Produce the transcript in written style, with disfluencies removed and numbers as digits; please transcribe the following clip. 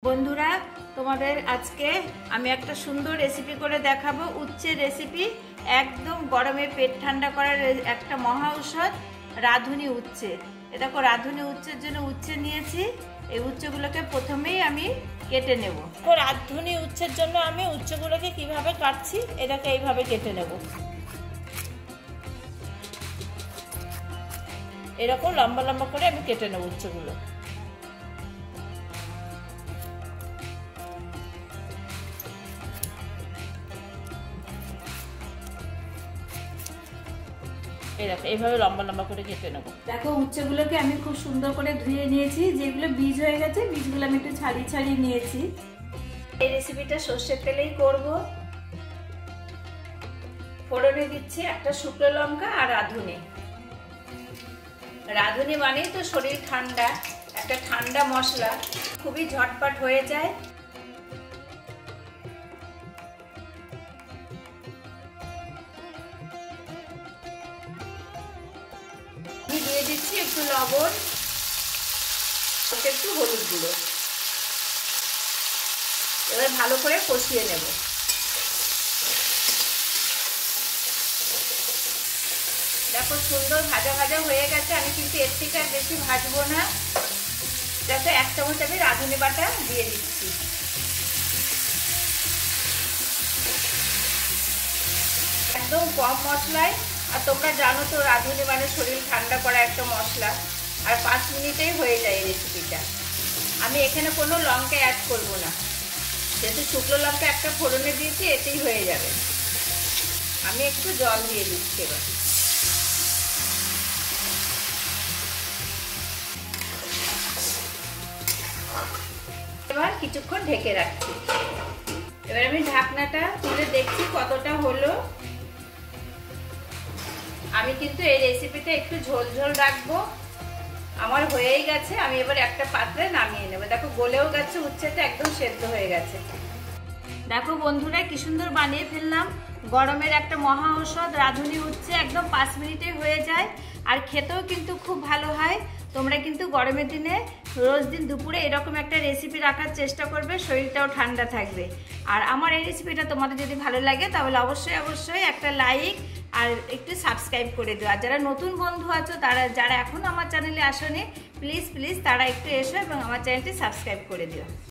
বন্ধুরা তোমাদের আজকে আমি একটা সুন্দর রেসিপি করে দেখাবো। উচ্ছের রেসিপি, একদম গরমে পেট ঠান্ডা করার একটা মহা ঔষধ রাঁধুনি উচ্ছে। এটা দেখো, রাঁধুনি উচ্ছের জন্য উচ্ছে নিয়েছি। এই উচ্ছেগুলোকে প্রথমেই আমি কেটে নেব। তো রাঁধুনি উচ্ছের জন্য আমি উচ্ছেগুলোকে কিভাবে কাটছি, এটাকে এইভাবে কেটে নেব। এরকম লম্বা লম্বা করে আমি কেটে নেব উচ্ছেগুলো। এইভাবে লম্বা লম্বা করে কেটে নেবো। দেখো, উচ্ছেগুলোকে আমি খুব সুন্দর করে ধুয়ে নিয়েছি। যেগুলো বীজ হয়ে গেছে, বীজগুলো আমি একটু ছাড়িয়ে ছাড়িয়ে নিয়েছি। এই রেসিপিটা সর্ষের তেলেই করব। ফোড়নে দিচ্ছি একটা শুকনো লঙ্কা আর রাঁধুনি। রাঁধুনি মানেই তো শরীর ঠান্ডা, একটা ঠান্ডা মশলা, খুবই ঝটপট হয়ে যায়। দিয়ে দিচ্ছি একটু লবণ, একটু হলুদ গুঁড়ো। এবার ভালো করে কষিয়ে নেব। দেখো, সুন্দর ভাজা ভাজা হয়ে গেছে। আমি কিন্তু এর থেকে আর বেশি ভাজবো না। যাতে 1 চামচ আমি রাঁধুনি বাটা দিয়ে দিচ্ছি। একদম কম মশলায়। আর তোমরা জানো তো, রাঁধুনি মানে শরীর ঠান্ডা করা একটা মশলা। আর 5 মিনিটেই হয়ে যায় এই রেসিপিটা। আমি এখানে কোনো লঙ্কা অ্যাড করব না, যেহেতু শুকনো লঙ্কা একটা ফোড়নে দিয়েছি, এতেই হয়ে যাবে। আমি একটু জল দিয়ে দিচ্ছি। এবার কিছুক্ষণ ঢেকে রাখছি। এবার আমি ঢাকনাটা তুলে দেখছি কতটা হলো। আমি কিন্তু এই রেসিপিটা একটু ঝোল ঝোল রাখবো। আমার হয়েই গেছে। আমি এবার একটা পাত্রে নামিয়ে নেব। দেখো, গলেও গেছে, উচ্ছেটা একদম সেদ্ধ হয়ে গেছে। দেখো বন্ধুরা, কি সুন্দর বানিয়ে ফেললাম। গরমের একটা মহা ঔষধ রাঁধুনি উচ্ছে, একদম 5 মিনিটে হয়ে যায়। আর খেতেও কিন্তু খুব ভালো হয়। তোমরা কিন্তু গরমের দিনে রোজ দিন দুপুরে এরকম একটা রেসিপি রাখার চেষ্টা করবে, শরীরটাও ঠান্ডা থাকবে। আর আমার এই রেসিপিটা তোমাদের যদি ভালো লাগে, তাহলে অবশ্যই একটা লাইক আর একটু সাবস্ক্রাইব করে দিও। আর যারা নতুন বন্ধু আছো, যারা এখন আমার চ্যানেলে আসোনি, প্লিজ তারা একটু এসো এবং আমার চ্যানেলটি সাবস্ক্রাইব করে দিও।